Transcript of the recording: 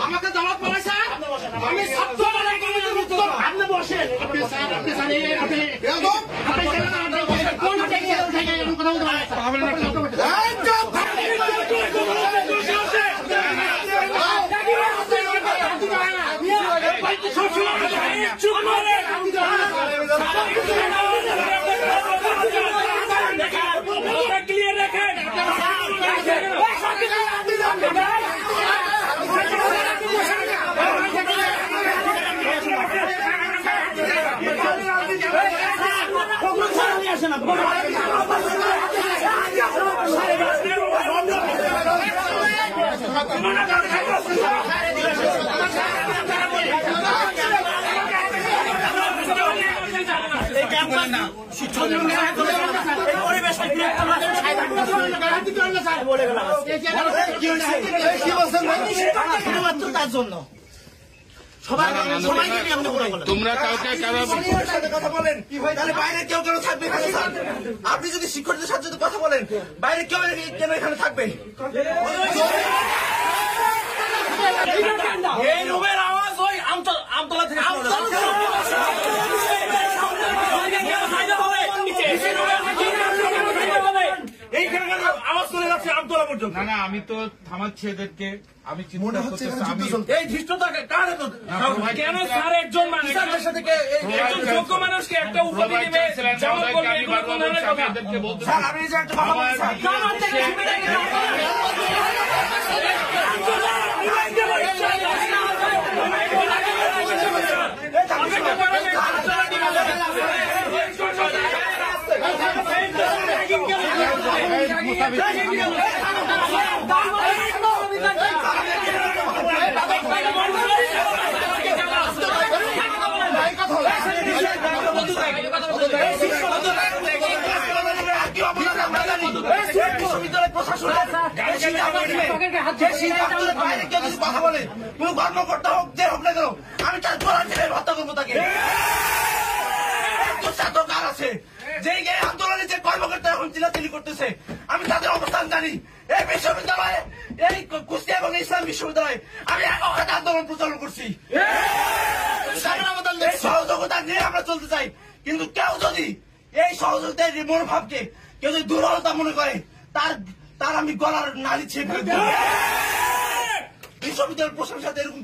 আমাকে দাওয়াত বানাইছে আমি ছাত্র আপনি বসেন তোমরা কাউকে কথা বলেন তাহলে বাইরে কেউ কেন থাকবে? আপনি যদি শিক্ষকদের সাথে যদি কথা বলেন বাইরে কেউ কেন এখানে থাকবে? এই রুমের আওয়াজ ওই আমতলা থেকে আওয়াজ চলে যাচ্ছে আমতলা পর্যন্ত। না আমি তো থামাচ্ছি এদেরকে। আমি মনে হচ্ছে এই ধৃষ্টতা কার? কেন স্যার একজন মানুষের সাথে একজন যোগ্য মানুষকে একটা উপাধি দেবে যেমন করবে এগুলো কোন ধরনের কথা? স্যার আমি যে একটা কথা বলছি বিশ্ববিদ্যালয় প্রশাসন বাইরে কেউ যদি কথা বলে কোন কর্মকর্তা হোক যে হোক না কেন আমি তার গলা ছেড়ে হত্যা করবো তাকে। ছাত্র কার আছে যে আন্দোলনে যে কর্মকর্তা এখন চিলাচিলি করতেছে আমি তাদের অবস্থান জানি। এই বিশ্ববিদ্যালয়ে এই কুষ্টিয়া এবং ইসলাম বিশ্ববিদ্যালয়ে আমি একসাথে আন্দোলন প্রচারণ করছি। সহযোগিতা নিয়ে আমরা চলতে চাই, কিন্তু কেউ যদি এই সহযোগিতার মনোভাবকে কেউ যদি দুর্বলতা মনে করে তার আমি গলার নালি ছেড়ে বিশ্ববিদ্যালয়ের প্রশাসনের সাথে এরকম